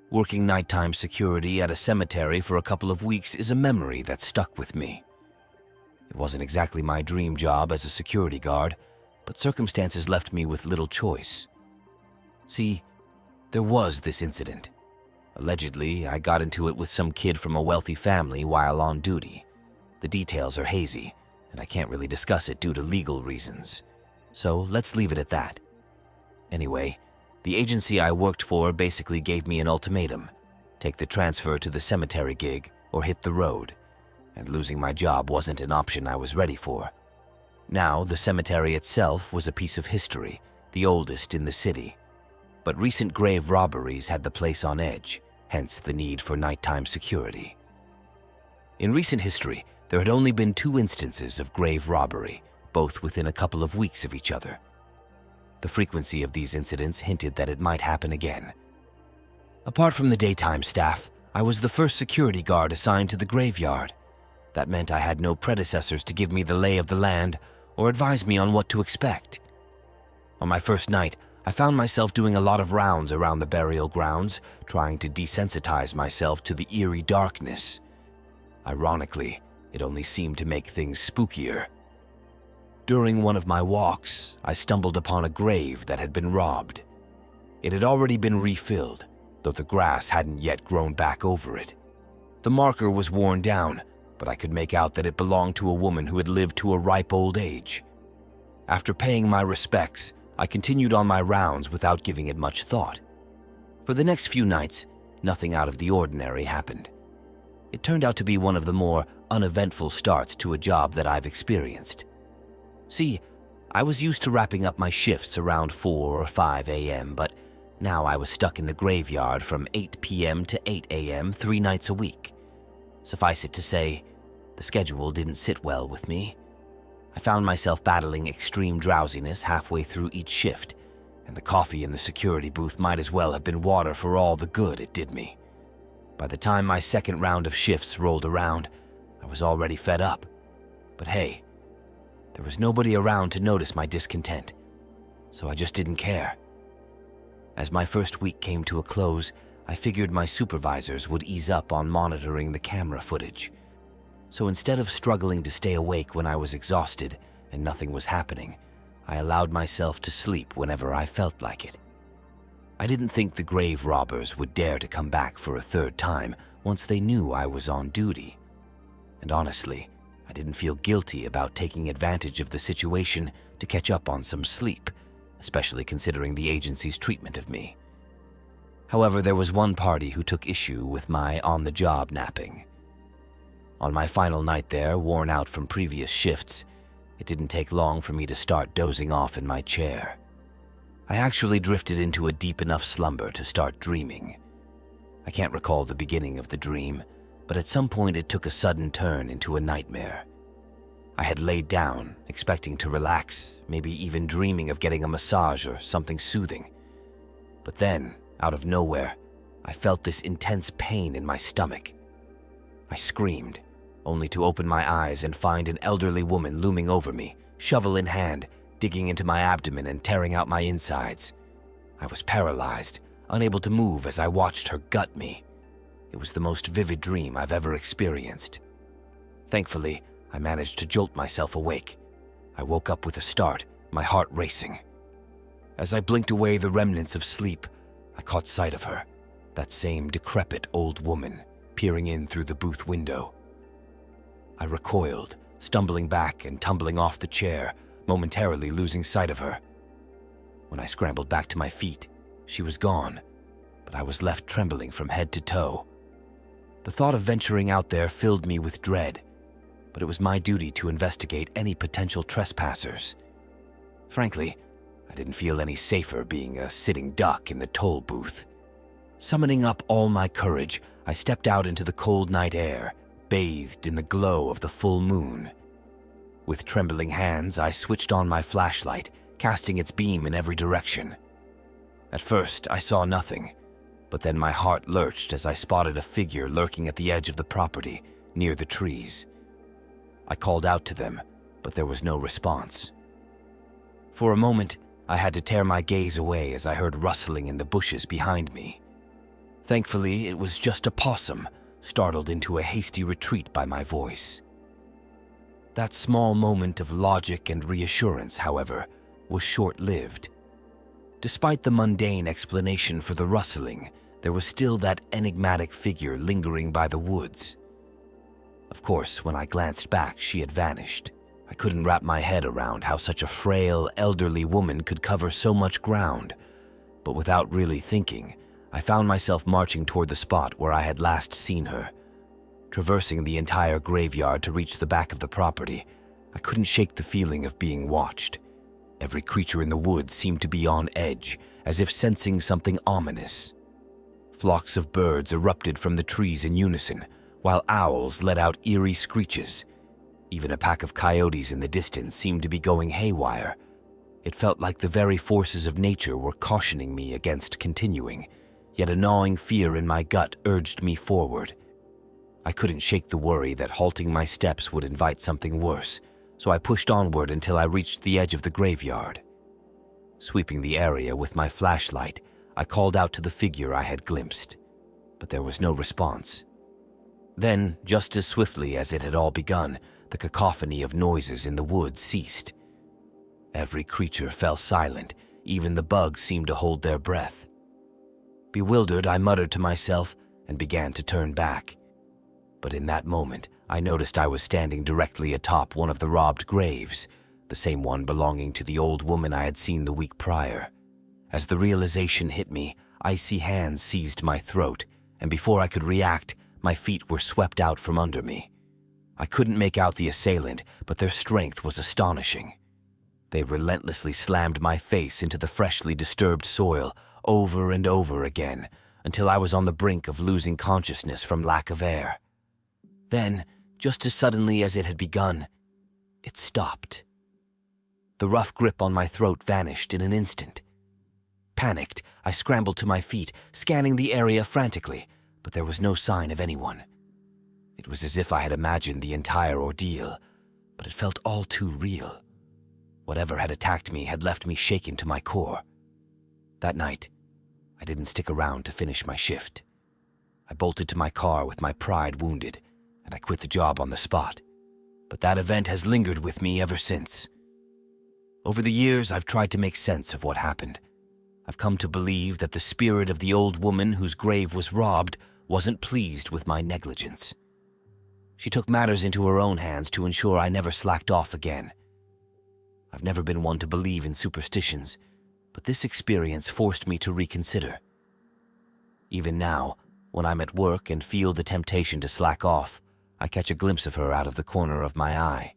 Working nighttime security at a cemetery for a couple of weeks is a memory that stuck with me. It wasn't exactly my dream job as a security guard, but circumstances left me with little choice. See, there was this incident. Allegedly, I got into it with some kid from a wealthy family while on duty. The details are hazy, and I can't really discuss it due to legal reasons. So let's leave it at that. Anyway, the agency I worked for basically gave me an ultimatum: take the transfer to the cemetery gig or hit the road, and losing my job wasn't an option I was ready for. Now, the cemetery itself was a piece of history, the oldest in the city. But recent grave robberies had the place on edge, hence the need for nighttime security. In recent history, there had only been 2 instances of grave robbery, both within a couple of weeks of each other. The frequency of these incidents hinted that it might happen again. Apart from the daytime staff, I was the first security guard assigned to the graveyard. That meant I had no predecessors to give me the lay of the land or advise me on what to expect. On my first night, I found myself doing a lot of rounds around the burial grounds, trying to desensitize myself to the eerie darkness. Ironically, it only seemed to make things spookier. During one of my walks, I stumbled upon a grave that had been robbed. It had already been refilled, though the grass hadn't yet grown back over it. The marker was worn down, but I could make out that it belonged to a woman who had lived to a ripe old age. After paying my respects, I continued on my rounds without giving it much thought. For the next few nights, nothing out of the ordinary happened. It turned out to be one of the more uneventful starts to a job that I've experienced. See, I was used to wrapping up my shifts around 4 or 5 a.m., but now I was stuck in the graveyard from 8 p.m. to 8 a.m. 3 nights a week. Suffice it to say, the schedule didn't sit well with me. I found myself battling extreme drowsiness halfway through each shift, and the coffee in the security booth might as well have been water for all the good it did me. By the time my second round of shifts rolled around, I was already fed up. But hey, there was nobody around to notice my discontent, so I just didn't care. As my first week came to a close, I figured my supervisors would ease up on monitoring the camera footage. So instead of struggling to stay awake when I was exhausted and nothing was happening, I allowed myself to sleep whenever I felt like it. I didn't think the grave robbers would dare to come back for a third time once they knew I was on duty. And honestly, I didn't feel guilty about taking advantage of the situation to catch up on some sleep, especially considering the agency's treatment of me. However, there was one party who took issue with my on-the-job napping. On my final night there, worn out from previous shifts, it didn't take long for me to start dozing off in my chair. I actually drifted into a deep enough slumber to start dreaming. I can't recall the beginning of the dream, but at some point it took a sudden turn into a nightmare. I had laid down, expecting to relax, maybe even dreaming of getting a massage or something soothing. But then, out of nowhere, I felt this intense pain in my stomach. I screamed, only to open my eyes and find an elderly woman looming over me, shovel in hand, digging into my abdomen and tearing out my insides. I was paralyzed, unable to move as I watched her gut me. It was the most vivid dream I've ever experienced. Thankfully, I managed to jolt myself awake. I woke up with a start, my heart racing. As I blinked away the remnants of sleep, I caught sight of her, that same decrepit old woman, peering in through the booth window. I recoiled, stumbling back and tumbling off the chair, momentarily losing sight of her. When I scrambled back to my feet, she was gone, but I was left trembling from head to toe. The thought of venturing out there filled me with dread, but it was my duty to investigate any potential trespassers. Frankly, I didn't feel any safer being a sitting duck in the toll booth. Summoning up all my courage, I stepped out into the cold night air, bathed in the glow of the full moon. With trembling hands, I switched on my flashlight, casting its beam in every direction. At first, I saw nothing, but then my heart lurched as I spotted a figure lurking at the edge of the property, near the trees. I called out to them, but there was no response. For a moment, I had to tear my gaze away as I heard rustling in the bushes behind me. Thankfully, it was just a possum, startled into a hasty retreat by my voice. That small moment of logic and reassurance, however, was short-lived. Despite the mundane explanation for the rustling, there was still that enigmatic figure lingering by the woods. Of course, when I glanced back, she had vanished. I couldn't wrap my head around how such a frail, elderly woman could cover so much ground, but without really thinking, I found myself marching toward the spot where I had last seen her. Traversing the entire graveyard to reach the back of the property, I couldn't shake the feeling of being watched. Every creature in the woods seemed to be on edge, as if sensing something ominous. Flocks of birds erupted from the trees in unison, while owls let out eerie screeches. Even a pack of coyotes in the distance seemed to be going haywire. It felt like the very forces of nature were cautioning me against continuing, yet a gnawing fear in my gut urged me forward. I couldn't shake the worry that halting my steps would invite something worse, so I pushed onward until I reached the edge of the graveyard. Sweeping the area with my flashlight, I called out to the figure I had glimpsed, but there was no response. Then, just as swiftly as it had all begun, the cacophony of noises in the woods ceased. Every creature fell silent, even the bugs seemed to hold their breath. Bewildered, I muttered to myself and began to turn back. But in that moment, I noticed I was standing directly atop one of the robbed graves, the same one belonging to the old woman I had seen the week prior. As the realization hit me, icy hands seized my throat, and before I could react, my feet were swept out from under me. I couldn't make out the assailant, but their strength was astonishing. They relentlessly slammed my face into the freshly disturbed soil over and over again, until I was on the brink of losing consciousness from lack of air. Then, just as suddenly as it had begun, it stopped. The rough grip on my throat vanished in an instant. Panicked, I scrambled to my feet, scanning the area frantically, but there was no sign of anyone. It was as if I had imagined the entire ordeal, but it felt all too real. Whatever had attacked me had left me shaken to my core. That night, I didn't stick around to finish my shift. I bolted to my car with my pride wounded, and I quit the job on the spot. But that event has lingered with me ever since. Over the years, I've tried to make sense of what happened. I've come to believe that the spirit of the old woman whose grave was robbed wasn't pleased with my negligence. She took matters into her own hands to ensure I never slacked off again. I've never been one to believe in superstitions, but this experience forced me to reconsider. Even now, when I'm at work and feel the temptation to slack off, I catch a glimpse of her out of the corner of my eye.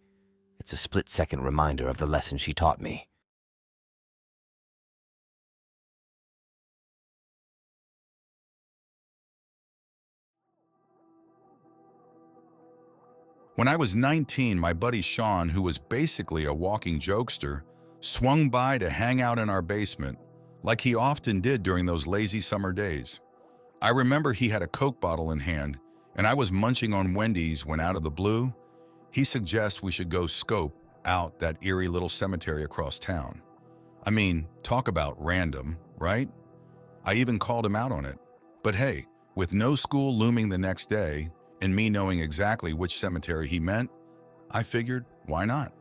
It's a split-second reminder of the lesson she taught me. When I was 19, my buddy Sean, who was basically a walking jokester, swung by to hang out in our basement, like he often did during those lazy summer days. I remember he had a Coke bottle in hand, and I was munching on Wendy's when out of the blue, he suggests we should go scope out that eerie little cemetery across town. I mean, talk about random, right? I even called him out on it. But hey, with no school looming the next day, and me knowing exactly which cemetery he meant, I figured, why not?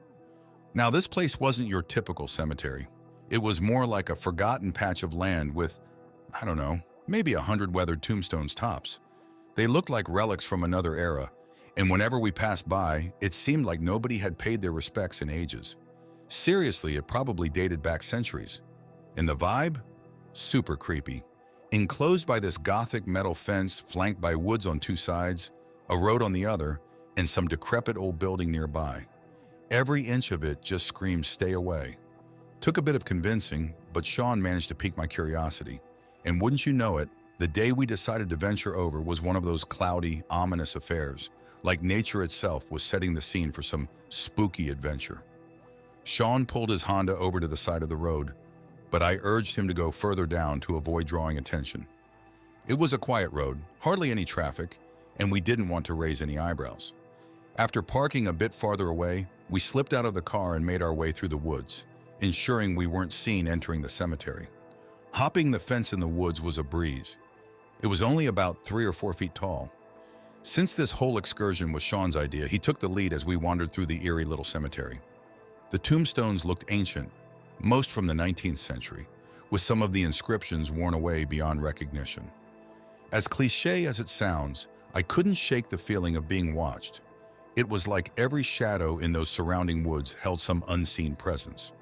Now, this place wasn't your typical cemetery. It was more like a forgotten patch of land with, I don't know, maybe 100 weathered tombstones tops. They looked like relics from another era, and whenever we passed by, it seemed like nobody had paid their respects in ages. Seriously, it probably dated back centuries. And the vibe? Super creepy. Enclosed by this gothic metal fence flanked by woods on two sides, a road on the other, and some decrepit old building nearby. Every inch of it just screamed, "Stay away." Took a bit of convincing, but Sean managed to pique my curiosity. And wouldn't you know it, the day we decided to venture over was one of those cloudy, ominous affairs, like nature itself was setting the scene for some spooky adventure. Sean pulled his Honda over to the side of the road, but I urged him to go further down to avoid drawing attention. It was a quiet road, hardly any traffic, and we didn't want to raise any eyebrows. After parking a bit farther away, we slipped out of the car and made our way through the woods, ensuring we weren't seen entering the cemetery. Hopping the fence in the woods was a breeze. It was only about 3 or 4 feet tall. Since this whole excursion was Sean's idea, he took the lead as we wandered through the eerie little cemetery. The tombstones looked ancient, most from the 19th century, with some of the inscriptions worn away beyond recognition. As cliché as it sounds, I couldn't shake the feeling of being watched. It was like every shadow in those surrounding woods held some unseen presence.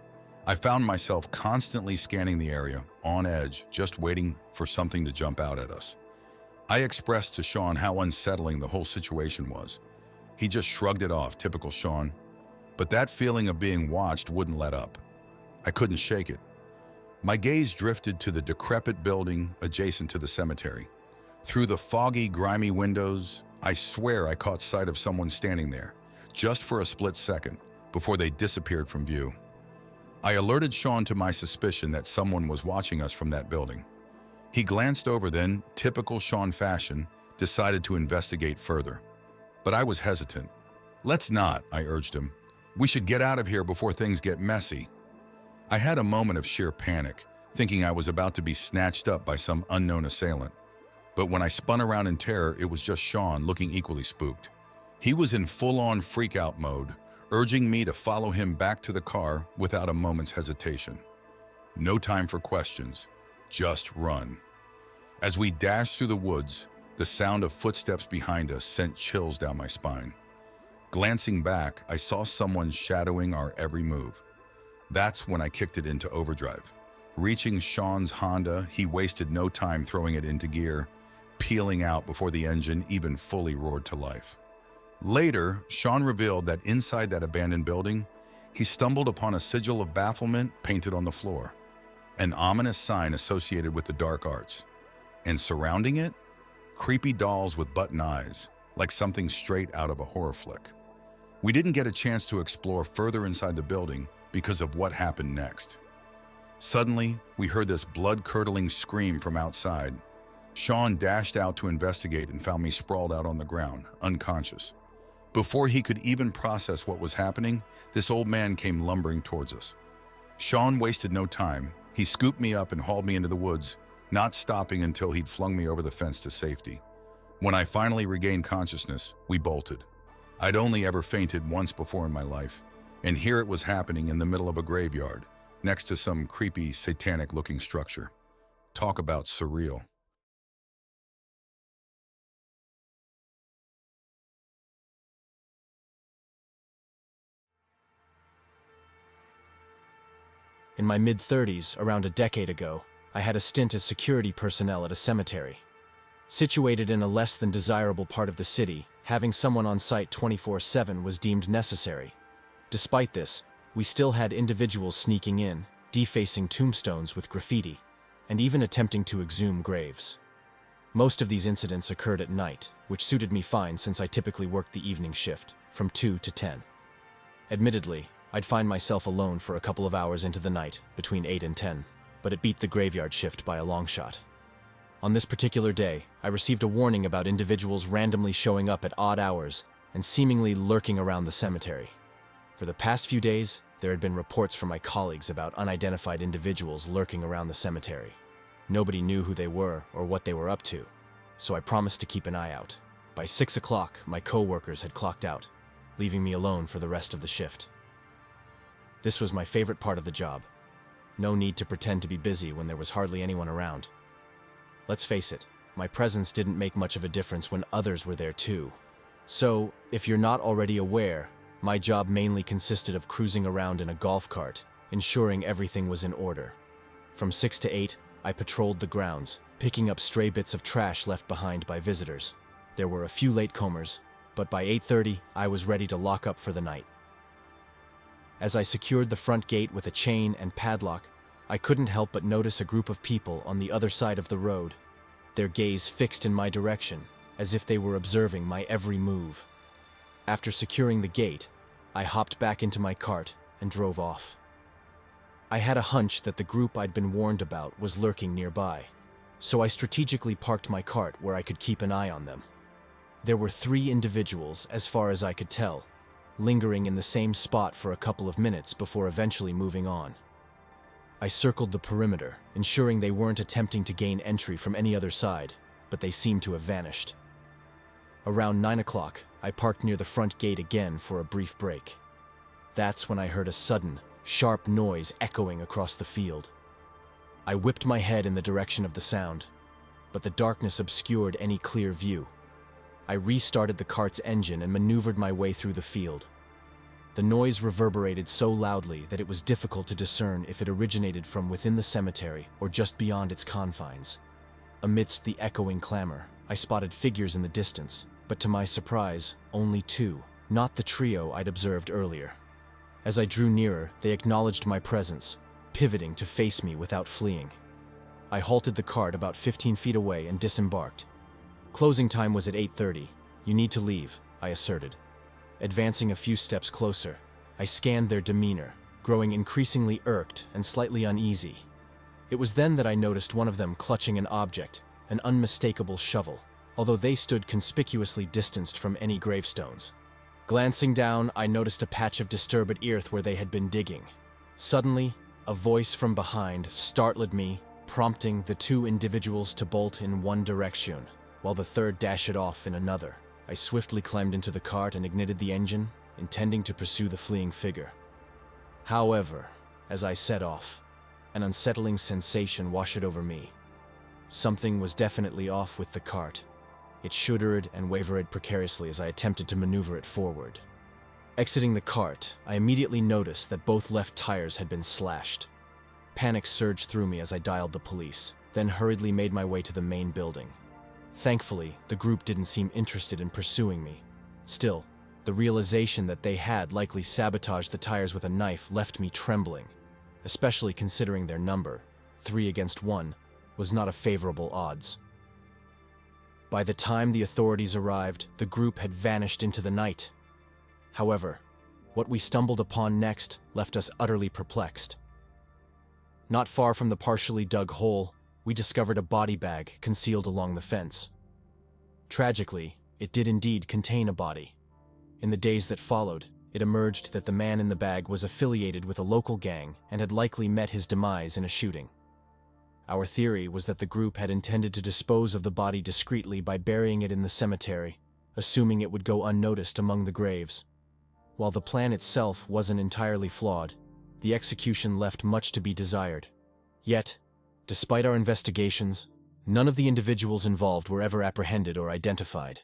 I found myself constantly scanning the area, on edge, just waiting for something to jump out at us. I expressed to Sean how unsettling the whole situation was. He just shrugged it off, typical Sean. But that feeling of being watched wouldn't let up. I couldn't shake it. My gaze drifted to the decrepit building adjacent to the cemetery. Through the foggy, grimy windows, I swear I caught sight of someone standing there, just for a split second, before they disappeared from view. I alerted Sean to my suspicion that someone was watching us from that building. He glanced over then, typical Sean fashion, decided to investigate further. But I was hesitant. "Let's not," I urged him. "We should get out of here before things get messy." I had a moment of sheer panic, thinking I was about to be snatched up by some unknown assailant. But when I spun around in terror, it was just Sean, looking equally spooked. He was in full-on freak-out mode, urging me to follow him back to the car without a moment's hesitation. No time for questions, just run. As we dashed through the woods, the sound of footsteps behind us sent chills down my spine. Glancing back, I saw someone shadowing our every move. That's when I kicked it into overdrive. Reaching Sean's Honda, he wasted no time throwing it into gear, peeling out before the engine even fully roared to life. Later, Sean revealed that inside that abandoned building, he stumbled upon a sigil of bafflement painted on the floor, an ominous sign associated with the dark arts. And surrounding it, creepy dolls with button eyes, like something straight out of a horror flick. We didn't get a chance to explore further inside the building because of what happened next. Suddenly, we heard this blood-curdling scream from outside. Sean dashed out to investigate and found me sprawled out on the ground, unconscious. Before he could even process what was happening, this old man came lumbering towards us. Sean wasted no time. He scooped me up and hauled me into the woods, not stopping until he'd flung me over the fence to safety. When I finally regained consciousness, we bolted. I'd only ever fainted once before in my life, and here it was happening in the middle of a graveyard, next to some creepy, satanic-looking structure. Talk about surreal. In my mid-30s, around a decade ago, I had a stint as security personnel at a cemetery. Situated in a less than desirable part of the city, having someone on site 24/7 was deemed necessary. Despite this, we still had individuals sneaking in, defacing tombstones with graffiti, and even attempting to exhume graves. Most of these incidents occurred at night, which suited me fine since I typically worked the evening shift, from 2 to 10. Admittedly, I'd find myself alone for a couple of hours into the night, between 8 and 10, but it beat the graveyard shift by a long shot. On this particular day, I received a warning about individuals randomly showing up at odd hours and seemingly lurking around the cemetery. For the past few days, there had been reports from my colleagues about unidentified individuals lurking around the cemetery. Nobody knew who they were or what they were up to, so I promised to keep an eye out. By 6 o'clock, my co-workers had clocked out, leaving me alone for the rest of the shift. This was my favorite part of the job. No need to pretend to be busy when there was hardly anyone around. Let's face it, my presence didn't make much of a difference when others were there too. So, if you're not already aware, my job mainly consisted of cruising around in a golf cart, ensuring everything was in order. From 6 to 8, I patrolled the grounds, picking up stray bits of trash left behind by visitors. There were a few latecomers, but by 8:30, I was ready to lock up for the night. As I secured the front gate with a chain and padlock, I couldn't help but notice a group of people on the other side of the road, their gaze fixed in my direction, as if they were observing my every move. After securing the gate, I hopped back into my cart and drove off. I had a hunch that the group I'd been warned about was lurking nearby, so I strategically parked my cart where I could keep an eye on them. There were 3 individuals, as far as I could tell, lingering in the same spot for a couple of minutes before eventually moving on. I circled the perimeter, ensuring they weren't attempting to gain entry from any other side, but they seemed to have vanished. Around 9 o'clock, I parked near the front gate again for a brief break. That's when I heard a sudden, sharp noise echoing across the field. I whipped my head in the direction of the sound, but the darkness obscured any clear view. I restarted the cart's engine and maneuvered my way through the field. The noise reverberated so loudly that it was difficult to discern if it originated from within the cemetery or just beyond its confines. Amidst the echoing clamor, I spotted figures in the distance, but to my surprise, only two, not the trio I'd observed earlier. As I drew nearer, they acknowledged my presence, pivoting to face me without fleeing. I halted the cart about 15 feet away and disembarked. Closing time was at 8:30. "You need to leave," I asserted. Advancing a few steps closer, I scanned their demeanor, growing increasingly irked and slightly uneasy. It was then that I noticed one of them clutching an object, an unmistakable shovel, although they stood conspicuously distanced from any gravestones. Glancing down, I noticed a patch of disturbed earth where they had been digging. Suddenly, a voice from behind startled me, prompting the two individuals to bolt in one direction, while the third dashed off in another. I swiftly climbed into the cart and ignited the engine, intending to pursue the fleeing figure. However, as I set off, an unsettling sensation washed over me. Something was definitely off with the cart. It shuddered and wavered precariously as I attempted to maneuver it forward. Exiting the cart, I immediately noticed that both left tires had been slashed. Panic surged through me as I dialed the police, then hurriedly made my way to the main building. Thankfully, the group didn't seem interested in pursuing me. Still, the realization that they had likely sabotaged the tires with a knife left me trembling, especially considering their number, 3 against 1, was not a favorable odds. By the time the authorities arrived, the group had vanished into the night. However, what we stumbled upon next left us utterly perplexed. Not far from the partially dug hole, we discovered a body bag concealed along the fence. Tragically, it did indeed contain a body. In the days that followed, it emerged that the man in the bag was affiliated with a local gang and had likely met his demise in a shooting. Our theory was that the group had intended to dispose of the body discreetly by burying it in the cemetery, assuming it would go unnoticed among the graves. While the plan itself wasn't entirely flawed, the execution left much to be desired. Yet, despite our investigations, none of the individuals involved were ever apprehended or identified.